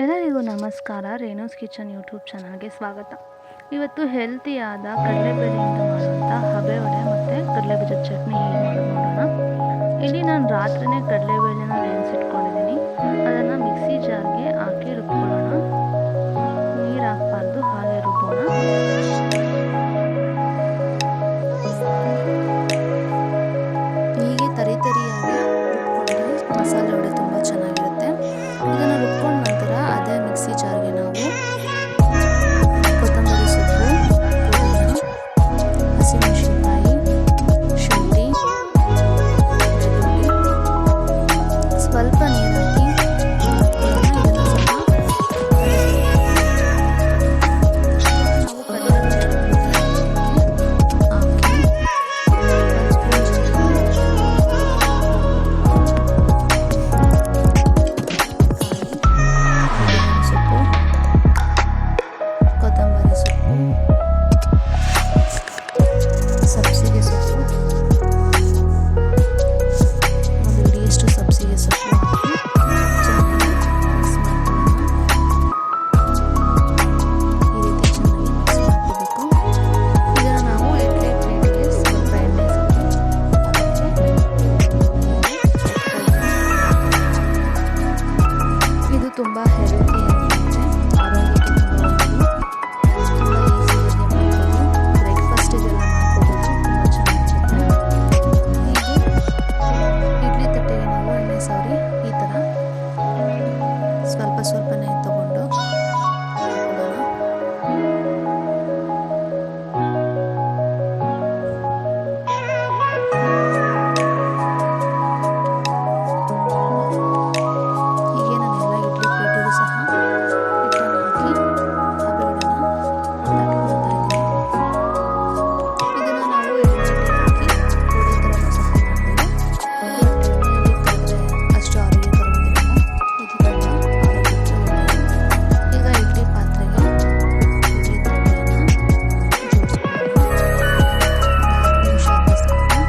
ಎಲ್ಲರಿಗೂ ನಮಸ್ಕಾರ. Renu's kitchen YouTube ಚಾನಲ್ಗೆ ಸ್ವಾಗತ. ಇವತ್ತು ಹೆಲ್ತಿಯಾದ ಕಡಲೆಬೇಳೆಯಿಂದ ಮಾಡುವಂಥ ಹಬೆ ವಡೆ ಮತ್ತು ಕಡಲೆಬೀಜದ ಚಟ್ನಿ ಹೇಗೆ ಮಾಡೋದು ನೋಡೋಣ. ಇಲ್ಲಿ ನಾನು ರಾತ್ರಿನೇ ಕಡಲೆಬೇಳೆನ ನೆನೆಸಿಟ್ಕೊಂಡಿದ್ದೀನಿ. ಅದನ್ನು ಮಿಕ್ಸಿ ಜಾರ್ಗೆ ಹಾಕಿ ರುಬ್ಕೊಳ್ಳೋಣ. ನೀರು ಹಾಕಬಾರ್ದು, ಹಾಗೆ ರುಬ್ಬೋಣ. ಹೀಗೆ ತರಿಯಾಗಿ ರುಬ್ಕೊಂಡ್ರೆ ಮಸಾಲೆ ವಡೆ ತುಂಬ ಚೆನ್ನಾಗಿರುತ್ತೆ. ಇದನ್ನು ರುಬ್ಕೊಂಡ ನಂತರ ಅದೇ ಮಿಕ್ಸಿ ಜಾರ್ಗೆ ನಾವು ಕೊತ್ತಂಬರಿ ಸೊಪ್ಪು, ಪುದೀನ, ಹಸಿಮೆಣಸಿನಕಾಯಿ, ಶುಂಠಿ, ಬೆಳ್ಳುಳ್ಳಿ, ಸ್ವಲ್ಪ ನೀರು ಹಾಕಿ ಇದನ್ನು ಸ್ವಲ್ಪ ಕೊತ್ತಂಬರಿ ಸೊಪ್ಪು, ಸಬ್ಸಿಗೆ ಸೊಪ್ಪು, ಒಂದು ಹಿಡಿಯಷ್ಟು ಸಬ್ಸಿಗೆ ಸೊಪ್ಪು ಹಾಕಿ ಚೆನ್ನಾಗಿ ಮಿಕ್ಸ್ ಮಾಡ್ಕೊಳ್ಳೋಣ. ಈ ರೀತಿ ಚೆನ್ನಾಗಿ ಮಿಕ್ಸ್ ಮಾಡ್ಕೋಬೇಕು. ಇದನ್ನು ನಾವು ಇಡ್ಲಿ ಪ್ಲೇಟ್ಗೆ ಸ್ವಲ್ಪ ಎಣ್ಣೆ ಹಾಕಿ ಇದು ತುಂಬ ಹೆಲ್ತಿ ಆಗಿರುತ್ತೆ, ಆರೋಗ್ಯಕ್ಕೆ ತುಂಬ ಒಳ್ಳೆಯದು. ತುಂಬ ಈಸಿಯಾಗಿ ಮಾಡ್ಬೋದು, ಬ್ರೇಕ್ಫಾಸ್ಟಿಗೆಲ್ಲ ಮಾಡ್ಕೋಬೋದು, ತುಂಬ ಚೆನ್ನಾಗಿರುತ್ತೆ. ಹೀಗೆ ಇಡ್ಲಿ ತಟ್ಟೆಗೆ ನಾವು ಎಣ್ಣೆ ಸವರಿ ಈ ಥರ ಸ್ವಲ್ಪನೇ ತಗೊಂಡು ಹಾಕೊಳ್ಳೋಣ. ಹೀಗೆ ನಾನೆಲ್ಲ ಇಡ್ಲಿ ಪ್ಲೇಟಿಗೂ ಸಹ ಹಿಟ್ಟನ್ನು ಹಾಕಿ ಹಬೆ ವಡೆನ ತಟ್ಕೊಳ್ತಾ ಇದ್ದೀನಿ. ಇದನ್ನು ನಾವು ಎಣ್ಣೆಯಲ್ಲಿ ಹಾಕಿ ವಡೆ ಥರನೂ ಸಹ ಮಾಡ್ಬೋದು. ಬಟ್ ಎಣ್ಣೆಯಲ್ಲಿ ಕರೆದ್ರೆ ಅಷ್ಟು ಆರೋಗ್ಯಕರವಾಗಿರಲ್ಲ, ಇದು ತುಂಬ ಆರೋಗ್ಯಕ್ಕೆ ಒಳ್ಳೆಯದು. ಈಗ ಇಡ್ಲಿ ಪಾತ್ರೆಗೆ ಇಡ್ಲಿ ತಟ್ಟೆಯನ್ನು ಜೋಡಿಸ್ಕೊಳ್ಳೋಣ. ಒಂದು 10 ನಿಮಿಷ ಆದ ಸಾಕು,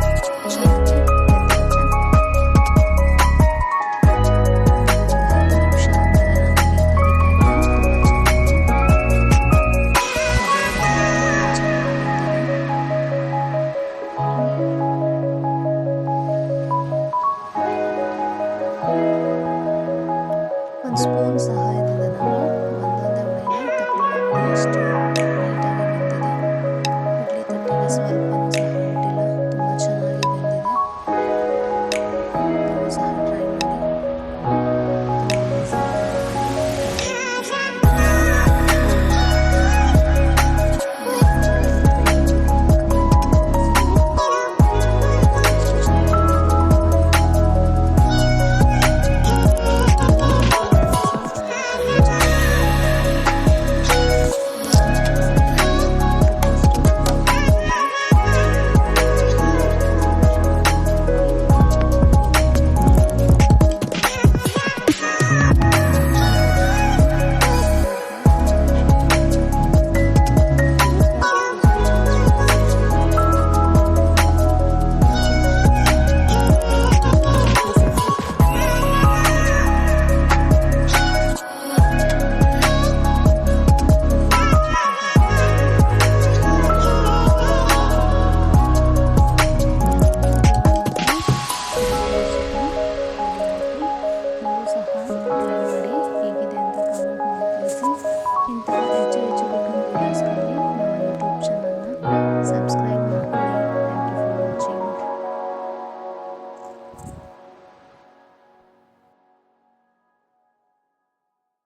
ಚೆನ್ನಾಗಿ ಬೆಂದಿರುತ್ತೆ. ಒಂದು 10 ನಿಮಿಷ ಆದಮೇಲೆ ನಾನು ತೆಗಿತಾ ಇದ್ದೀನಿ. ತುಂಬ ಒಂದು ಸ್ಪೂನ್ ಸಹಾಯದಿಂದ ನಾವು ಒಂದೊಂದೇ ವಡೆನ ತಗೊಳ್ಳೋಣ. ಎಷ್ಟು ನೀಟಾಗಿ ಬಂದಿದೆ. ಇಡ್ಲಿ ತಟ್ಟೆಗೆ ಸ್ವಲ್ಪ